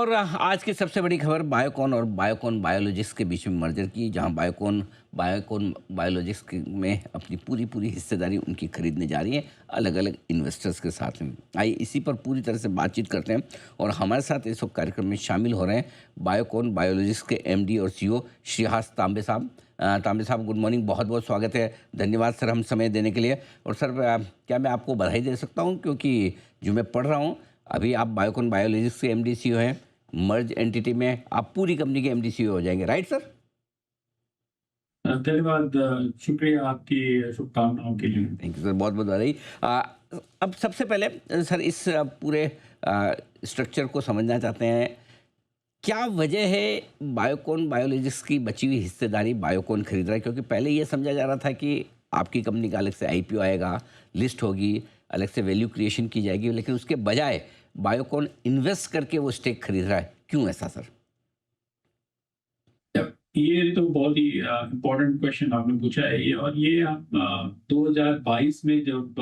और आज की सबसे बड़ी खबर बायोकॉन और बायोकॉन बायोलॉजिक्स के बीच में मर्जर की, जहां बायोकॉन बायोकॉन बायोलॉजिक्स में अपनी पूरी पूरी हिस्सेदारी उनकी खरीदने जा रही है अलग अलग इन्वेस्टर्स के साथ में। आइए इसी पर पूरी तरह से बातचीत करते हैं और हमारे साथ इस वक्त कार्यक्रम में शामिल हो रहे हैं बायोकॉन बायोलॉजिक्स के एमडी और सीईओ श्रीहास तांबे साहब। तांबे साहब, गुड मॉर्निंग, बहुत बहुत स्वागत है। धन्यवाद सर हम समय देने के लिए। और सर, क्या मैं आपको बधाई दे सकता हूँ, क्योंकि जो मैं पढ़ रहा हूँ अभी आप बायोकॉन बायोलॉजिक्स के एमडी सीईओ हैं। मर्ज एंटिटी में आप पूरी कंपनी के एमडी सीईओ हो जाएंगे, राइट सर? धन्यवाद। शुक्रिया आपकी शुभकामनाओं के लिए। थैंक यू सर, बहुत बहुत बधाई। अब सबसे पहले सर इस पूरे स्ट्रक्चर को समझना चाहते हैं, क्या वजह है बायोकॉन बायोलॉजिक्स की बची हुई हिस्सेदारी बायोकॉन खरीद रहा है? क्योंकि पहले ये समझा जा रहा था कि आपकी कंपनी का अलग से आईपीओ आएगा, लिस्ट होगी, अलग से वैल्यू क्रिएशन की जाएगी, लेकिन उसके बजाय बायोकॉन इन्वेस्ट करके वो स्टेक खरीद रहा है। क्यों ऐसा सर? ये तो बहुत ही इम्पोर्टेंट क्वेश्चन आपने पूछा है। ये और ये आप 2022 में जब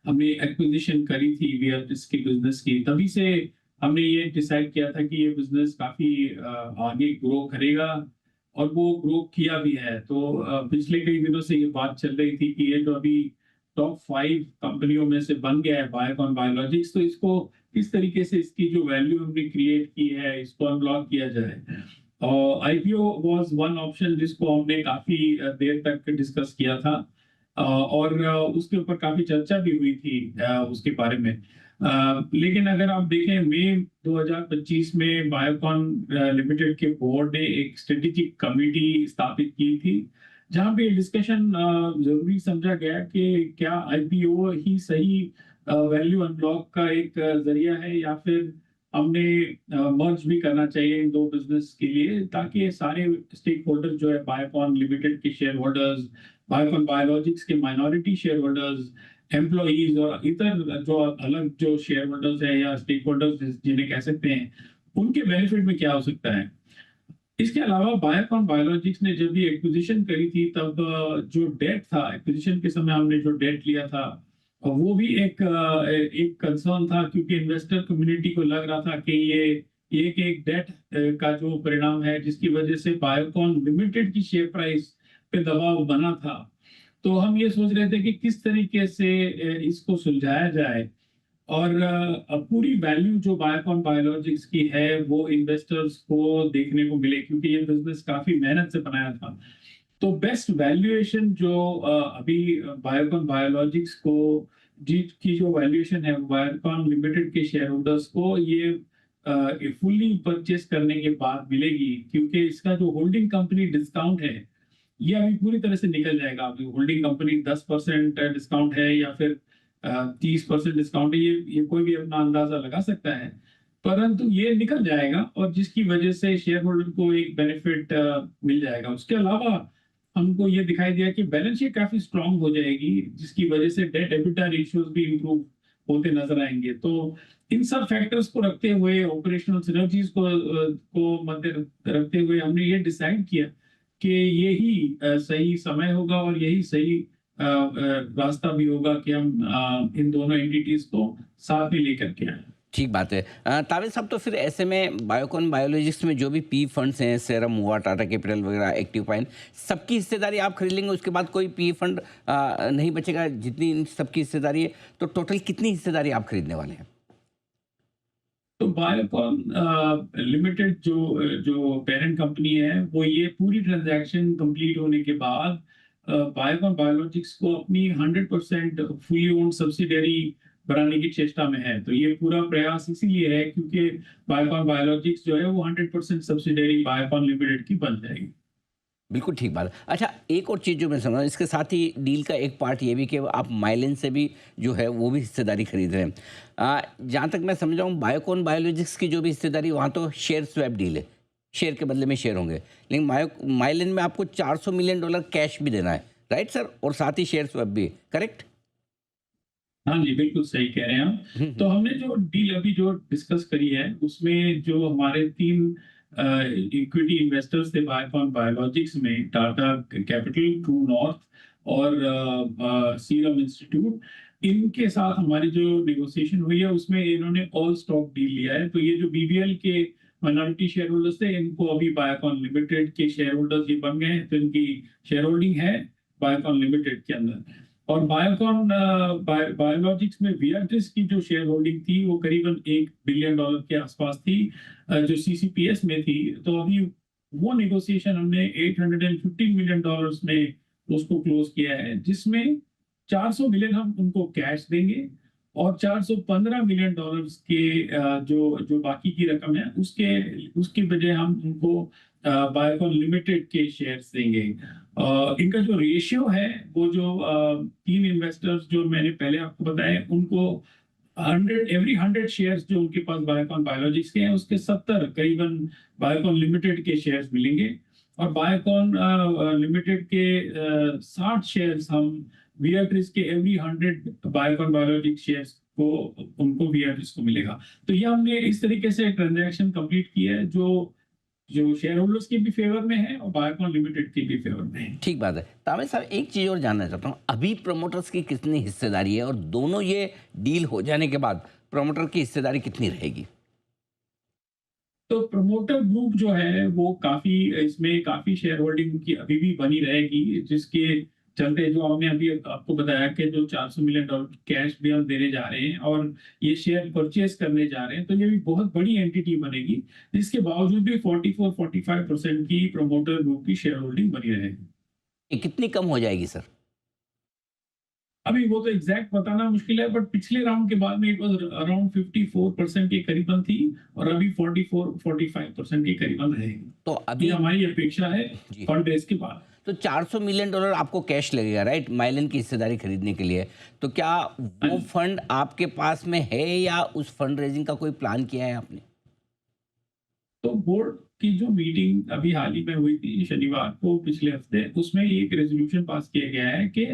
हमने एक्विजिशन करी थी वीआरएस की बिजनेस की, तभी से हमने ये डिसाइड किया था कि ये बिजनेस काफी आगे ग्रो करेगा, और वो ग्रो किया भी है। तो पिछले कई दिनों से ये बात चल रही थी कि ये जो अभी टॉप 5 कंपनियों में से बन गया है बायोकॉन बायोलॉजिक्स, तो इसको किस तरीके से इसकी जो वैल्यू हमने क्रिएट की है इसको अनलॉक किया जाए। आईपीओ वाज वन ऑप्शन जिसको हमने काफी देर तक डिस्कस किया था, और उसके ऊपर काफी चर्चा भी हुई थी उसके बारे में। लेकिन अगर आप देखें, मई 2025 में बायोकॉन लिमिटेड के बोर्ड ने एक स्ट्रेटेजिक कमेटी स्थापित की थी, जहां पे डिस्कशन जरूरी समझा गया कि क्या आईपीओ ही सही वैल्यू अनलॉक का एक जरिया है, या फिर हमने मर्ज भी करना चाहिए इन दो बिजनेस के लिए, ताकि सारे स्टेक होल्डर जो है बायोकॉन लिमिटेड के शेयर होल्डर्स, बायोकॉन बायोलॉजिक्स के माइनॉरिटी शेयर होल्डर्स, एम्प्लॉइज और इतर जो अलग जो शेयर होल्डर्स है या स्टेक होल्डर्स जिन्हें कह सकते हैं, उनके बेनिफिट में क्या हो सकता है। इसके अलावा बायोकॉन बायोलॉजिक्स ने जब ये एक्विजिशन करी थी, तब जो डेट था एक्विजिशन के समय, हमने जो डेट लिया था, वो भी एक कंसर्न था, क्योंकि इन्वेस्टर कम्युनिटी को लग रहा था कि ये एक डेट का जो परिणाम है, जिसकी वजह से बायोकॉन लिमिटेड की शेयर प्राइस पे दबाव बना था। तो हम ये सोच रहे थे कि किस तरीके से इसको सुलझाया जाए, और पूरी वैल्यू जो बायोकॉन बायोलॉजिक्स की है वो इन्वेस्टर्स को देखने को मिले, क्योंकि ये बिजनेस काफी मेहनत से बनाया था। तो बेस्ट वैल्यूएशन जो अभी बायोकॉन बायोलॉजिक्स को जीत की जो वैल्यूएशन है, बायोकॉन लिमिटेड के शेयर होल्डर्स को ये फुल्ली परचेस करने के बाद मिलेगी, क्योंकि इसका जो होल्डिंग कंपनी डिस्काउंट है ये अभी पूरी तरह से निकल जाएगा। अभी होल्डिंग कंपनी 10% डिस्काउंट है या फिर 30% डिस्काउंट है, ये कोई भी अपना अंदाजा लगा सकता है, परंतु ये निकल जाएगा, और जिसकी वजह से शेयर होल्डर को एक बेनिफिट मिल जाएगा। उसके अलावा हमको ये दिखाई दिया कि बैलेंस शीट काफी स्ट्रांग हो जाएगी, जिसकी वजह से डेट एबिटा रेशियोज भी इंप्रूव होते नजर आएंगे। तो इन सब फैक्टर्स को रखते हुए, ऑपरेशनल सिनर्जीज को मद्दे रखते हुए, हमने ये डिसाइड किया कि यही सही समय होगा और यही सही रास्ता भी होगा कि हम इन दोनों एंटिटीज को साथ में लेकर के आए। ठीक बात है। ताबिल साहब, तो फिर ऐसे में बायोकॉन बायोलॉजिक्स में जो भी पी फंड्स हैं, सेरम हुआ, टाटा कैपिटल वगैरह, एक्टिव फाइन, सबकी हिस्सेदारी आप खरीद लेंगे, उसके बाद कोई पी फंड नहीं बचेगा? जितनी इन सबकी हिस्सेदारी है, तो टोटल कितनी हिस्सेदारी आप खरीदने वाले हैं? तो बायोकॉन लिमिटेड जो जो पेरेंट कंपनी है, वो ये पूरी ट्रांजैक्शन कंप्लीट होने के बाद बायोकॉन बायोलॉजिक्स को अपनी 100% फुली ओन्ड सब्सिडियरी बनाने की चेष्टा में है। तो ये पूरा प्रयास इसीलिए है क्योंकि बायोकॉन बायोलॉजिक्स जो है वो 100% सब्सिडियरी बायोकॉन लिमिटेड की बन जाएगी। बिल्कुल ठीक बात है। अच्छा, एक और चीज़ जो मैं समझा, इसके साथ ही डील का एक पार्ट ये भी कि आप माइलिन से भी जो है वो भी हिस्सेदारी खरीद रहे हैं। जहाँ तक मैं समझा हूँ, बायोकॉन बायोलॉजिक्स की जो भी हिस्सेदारी, वहाँ तो शेयर स्वैप डील है, शेयर के बदले में शेयर होंगे। लेकिन माइलिन में आपको $400 मिलियन कैश भी देना है, राइट सर? और साथ ही शेयर स्वैप भी, करेक्ट? हाँ जी, बिल्कुल सही कह रहे हैं आप। तो हमने जो डील अभी जो डिस्कस करी है, उसमें जो हमारे 3 इक्विटी इन्वेस्टर्स थे बायोकॉन बायोलॉजिक्स में, टाटा कैपिटल, ट्रू नॉर्थ और सीरम इंस्टीट्यूट, इनके साथ हमारी जो नेगोशिएशन हुई है उसमें इन्होंने ऑल स्टॉक डील लिया है। तो ये जो बीबीएल के माइनॉरिटी शेयर होल्डर्स थे, इनको अभी बायोकॉन लिमिटेड के शेयर होल्डर्स ये बन गए हैं, तो इनकी शेयर होल्डिंग है बायोकॉन लिमिटेड के अंदर। और बायोकॉन बायोलॉजिक्स में वियाट्रिस की जो शेयर होल्डिंग थी वो करीबन $1 बिलियन के आसपास थी, जो सीसीपीएस में थी। तो अभी वो नेगोशिएशन हमने $815 मिलियन में उसको क्लोज किया है, जिसमें 400 मिलियन हम उनको कैश देंगे और $415 मिलियन के जो जो बाकी की रकम है उसके उसके बजाय हम उनको बायोकॉन लिमिटेड के शेयर्स देंगे। इनका जो रेशियो है वो जो तीन इन्वेस्टर्स जो मैंने पहले आपको बताया उनको 100 शेयर्स जो उनके पास बायोकॉन बायोलॉजिक्स के हैं उसके 70 करीबन बायोकॉन लिमिटेड के शेयर्स मिलेंगे। और बायोकॉन लिमिटेड के 60 शेयर्स हम वियाट्रिस के एवरी 100 बायोकॉन बायोलॉजिक्स शेयर्स को उनको वियाट्रिस को मिलेगा। तो ये हमने इस तरीके से ट्रांजैक्शन कंप्लीट किया है जो जो शेयर होल्डर्स के भी फेवर में है और बायोकॉन लिमिटेड के भी फेवर में है। ठीक बात है। तामिल साहब, एक चीज़ और जानना चाहता हूँ, अभी प्रमोटर्स की कितनी हिस्सेदारी है और दोनों ये डील हो जाने के बाद प्रमोटर की हिस्सेदारी कितनी रहेगी? तो प्रमोटर ग्रुप जो है वो काफी इसमें काफी शेयर होल्डिंग की अभी भी बनी रहेगी, जिसके चलते जो हमने अभी आपको बताया कि जो $400 मिलियन कैश भी हम देने जा रहे हैं और ये शेयर परचेज करने जा रहे हैं, तो ये भी बहुत बड़ी एंटिटी बनेगी, जिसके बावजूद भी 44-45% की प्रमोटर ग्रुप की शेयर होल्डिंग बनी रहेगी। ये कितनी कम हो जाएगी सर? अभी वो तो एग्जैक्ट बताना मुश्किल है, बट पिछले राउंड के बाद में इट वाज अराउंड 54% के करीबन थी और अभी 44-45% के करीबन रहेगी। तो ये अभी हमारी अपेक्षा है जी, फंड रेज के बाद। तो $400 मिलियन आपको कैश लगेगा, राइट, माइलन की हिस्सेदारी खरीदने के लिए। तो क्या हाँ वो जी। फंड आपके पास में है या उस फंड रेजिंग का कोई प्लान किया है आपने? तो बोर्ड की जो मीटिंग अभी हाल ही में हुई थी शनिवार को पिछले हफ्ते, उसमें एक रेजोल्यूशन पास किया गया है कि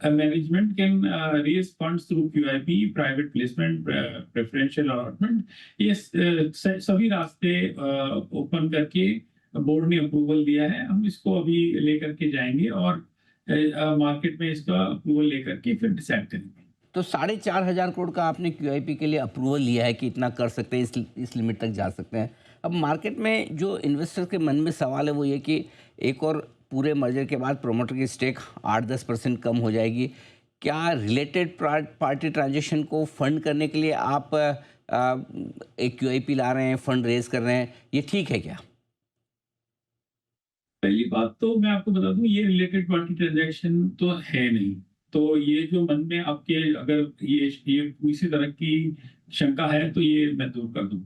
management can raise funds through QIP, private placement, preferential allotment. ये सभी रास्ते ओपन करके बोर्ड ने अप्रूवल दिया है। हम इसको अभी लेकर के जाएंगे और मार्केट में इसका अप्रूवल लेकर के फिर डिसाइड करेंगे। तो 4,500 करोड़ का आपने क्यूआईपी के लिए अप्रूवल लिया है कि इतना कर सकते हैं, इस लिमिट तक जा सकते हैं। अब मार्केट में जो इन्वेस्टर के मन में सवाल है वो ये कि एक और पूरे मर्जर के बाद प्रोमोटर की स्टेक 8-10% कम हो जाएगी। क्या रिलेटेड पार्टी ट्रांजेक्शन को फंड करने के लिए आप एक क्यूआईपी ला रहे हैं, फंड रेज कर रहे हैं, ये ठीक है क्या? पहली बात तो मैं आपको बता दूं, ये रिलेटेड पार्टी ट्रांजैक्शन तो है नहीं। तो ये जो मन में आपके अगर ये किसी तरह की शंका है तो ये मैं दूर कर दूं।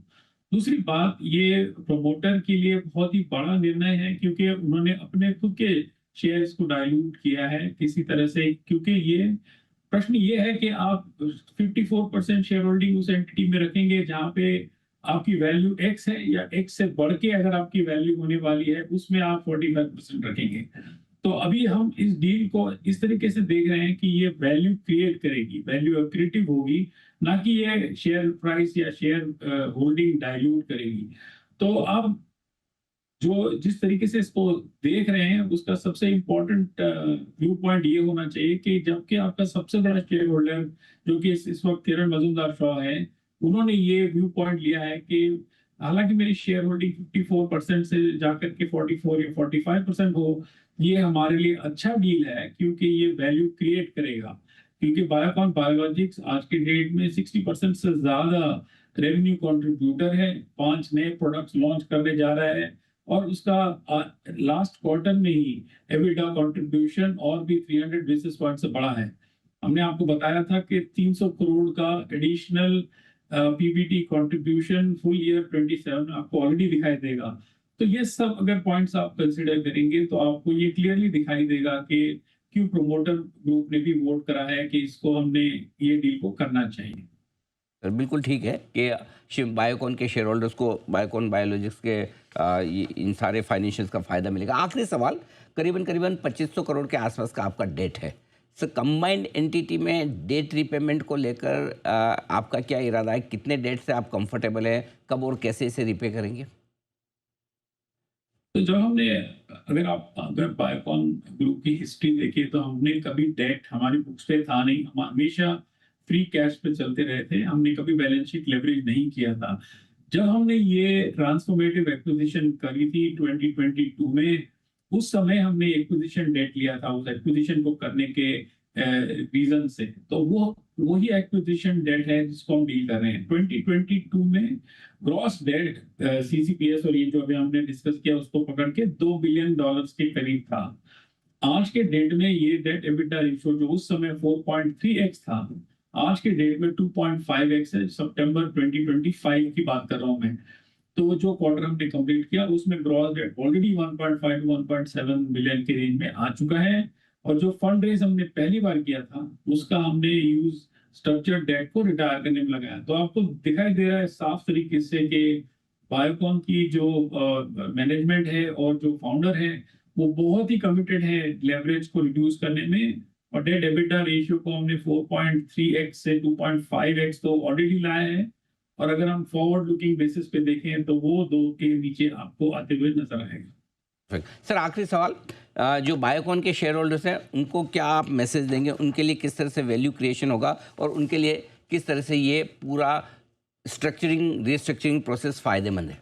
दूसरी बात, ये प्रमोटर के लिए बहुत ही बड़ा निर्णय है, क्योंकि उन्होंने अपने खुद के शेयर्स को डाइल्यूट किया है किसी तरह से। क्योंकि ये प्रश्न ये है कि आप 54% शेयर होल्डिंग उस एंटिटी में रखेंगे जहां पे आपकी वैल्यू एक्स है, या एक्स से बढ़ के अगर आपकी वैल्यू होने वाली है उसमें आप 45% रखेंगे। तो अभी हम इस डील को इस तरीके से देख रहे हैं कि ये वैल्यू क्रिएट करेगी, वैल्यू एक्रेटिव होगी, ना कि ये शेयर प्राइस या शेयर होल्डिंग डाइल्यूट करेगी। तो आप जो जिस तरीके से इसको देख रहे हैं उसका सबसे इम्पोर्टेंट व्यू पॉइंट ये होना चाहिए कि जबकि आपका सबसे बड़ा शेयर होल्डर जो कि इस वक्त किरण मजूमदार शाह है, उन्होंने ये व्यू पॉइंट लिया है कि हालांकि मेरी शेयर होल्डिंग 54% से जाकर के 44 या 45% हो, ये हमारे लिए अच्छा डील है क्योंकि ये वैल्यू क्रिएट करेगा। क्योंकि बायोकॉन बायोलॉजिक्स आज के डेट में 60% से ज्यादा रेवेन्यू कंट्रीब्यूटर है, 5 नए प्रोडक्ट्स लॉन्च करने जा रहा है और उसका लास्ट क्वार्टर में ही एबिटा कंट्रीब्यूशन और भी 300 बेसिस पॉइंट से बढ़ा है। हमने आपको बताया था कि 300 करोड़ का additional PBT contribution full year 27 आपको ऑलरेडी दिखाई देगा। तो ये सब अगर पॉइंट्स आप कंसिडर करेंगे तो आपको ये क्लियरली दिखाई देगा कि क्यों प्रमोटर ग्रुप ने भी वोट करा है कि इसको हमने ये डील को करना चाहिए। सर बिल्कुल ठीक है कि बायोकॉन के शेयर होल्डर्स को बायोकॉन बायोलॉजिक्स के इन सारे फाइनेंशियल्स का फ़ायदा मिलेगा। आखिरी सवाल, करीबन करीबन 2500 करोड़ के आसपास का आपका डेट है। सर कंबाइंड एंटिटी में डेट रीपेमेंट को लेकर आपका क्या इरादा है? कितने डेट से आप कंफर्टेबल हैं? कब और कैसे इसे रिपे करेंगे? तो जब हमने अगर बायोकॉन ग्रुप की हिस्ट्री देखी तो हमने कभी डेट हमारी बुक्स पे था नहीं। हम हमेशा फ्री कैश पे चलते रहे थे, हमने कभी बैलेंस शीट लेवरेज नहीं किया था। जब हमने ये ट्रांसफॉर्मेटिव एक्विजिशन करी थी 2022 में, उस समय हमने एक्विजिशन डेट लिया था उस एक्विजिशन को करने के रीजन से। तो वो वही एक्विजिशन डेट है जिसको हम डील कर रहे हैं। 2022 में ग्रॉस डेट सीसीपीएस और ये जो अभी हमने डिस्कस किया उसको पकड़ के $2 बिलियन के करीब था। आज के डेट में ये डेट एबिटा रेशियो जो उस समय 4.3x था, आज के डेट में 2.5x है। सितंबर 2025 की बात कर रहा हूं मैं। तो जो क्वार्टर हमने कंप्लीट किया उसमें gross debt already 1.5 to 1.7 billion के रेंज में आ चुका है। और जो फंड रेज हमने पहली बार किया था उसका हमने यूज स्ट्रक्चर्ड डेट को रिटायर करने में लगाया। तो आपको दिखाई दे रहा है साफ तरीके से कि बायोकॉन की जो मैनेजमेंट है और जो फाउंडर है वो बहुत ही कमिटेड है लेवरेज को रिड्यूस करने में। और डेट एबिटा रेशियो को हमने 4.3x से 2.5x तो ऑलरेडी लाया है। और अगर हम फॉरवर्ड लुकिंग बेसिस पे देखें तो वो 2 के नीचे आपको आते हुए नजर आएगा। सर आखिरी सवाल, जो बायोकॉन के शेयर होल्डर्स हैं उनको क्या आप मैसेज देंगे, उनके लिए किस तरह से वैल्यू क्रिएशन होगा और उनके लिए किस तरह से ये पूरा स्ट्रक्चरिंग रीस्ट्रक्चरिंग प्रोसेस फ़ायदेमंद है?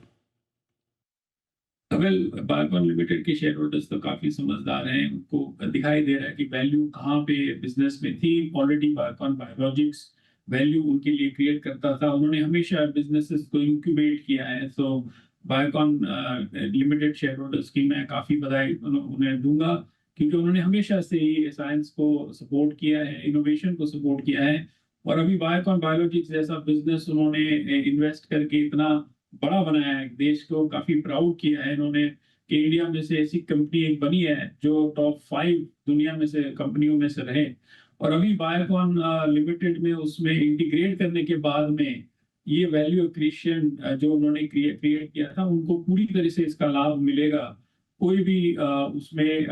वेल, बायोकॉन लिमिटेड के शेयर होल्डर्स तो काफी समझदार हैं, उनको दिखाई दे रहा है कि वैल्यू कहाँ पे बिजनेस में थी। ऑलरेडी बायोकॉन बायोलॉजिक्स वैल्यू उनके लिए क्रिएट करता था, उन्होंने हमेशा बिजनेसेस को इंक्यूबेट किया है। सो बायोकॉन लिमिटेड शेयर होल्डर्स की मैं काफी बधाई उन्हें दूंगा, क्योंकि उन्होंने हमेशा से ही साइंस को सपोर्ट किया है, इनोवेशन को सपोर्ट किया है। और अभी बायोकॉन बायोलॉजिक्स जैसा बिजनेस उन्होंने इन्वेस्ट करके इतना बड़ा बनाया है, देश को काफी प्राउड किया है इन्होंने कि इंडिया में से ऐसी कंपनी एक बनी है जो टॉप 5 दुनिया में से कंपनियों में से रहे। और अभी बायोकॉन लिमिटेड में उसमें इंटीग्रेट करने के बाद में ये वैल्यू क्रिएशन जो उन्होंने क्रिएट किया था उनको पूरी तरह से इसका लाभ मिलेगा। कोई भी उसमें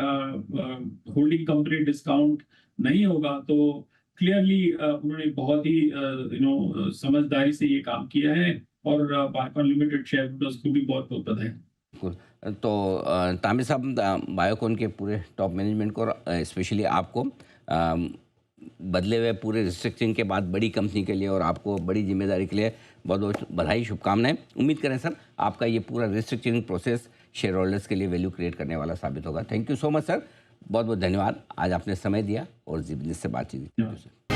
होल्डिंग कंपनी डिस्काउंट नहीं होगा। तो क्लियरली उन्होंने बहुत ही समझदारी से ये काम किया है। और बायोकॉन लिमिटेड शेयर होल्डर्स को भी बहुत बहुत बधाई। बिल्कुल। तो तामिर साहब, बायोकॉन के पूरे टॉप मैनेजमेंट को और स्पेशली आपको बदले हुए पूरे रिस्ट्रक्चरिंग के बाद बड़ी कंपनी के लिए और आपको बड़ी जिम्मेदारी के लिए बहुत बहुत बधाई, शुभकामनाएं। उम्मीद करें सर आपका ये पूरा रिस्ट्रक्चरिंग प्रोसेस शेयर होल्डर्स के लिए वैल्यू क्रिएट करने वाला साबित होगा। Thank you so much sir, बहुत बहुत धन्यवाद। आज आपने समय दिया और जी बिजनेस से बातचीत की।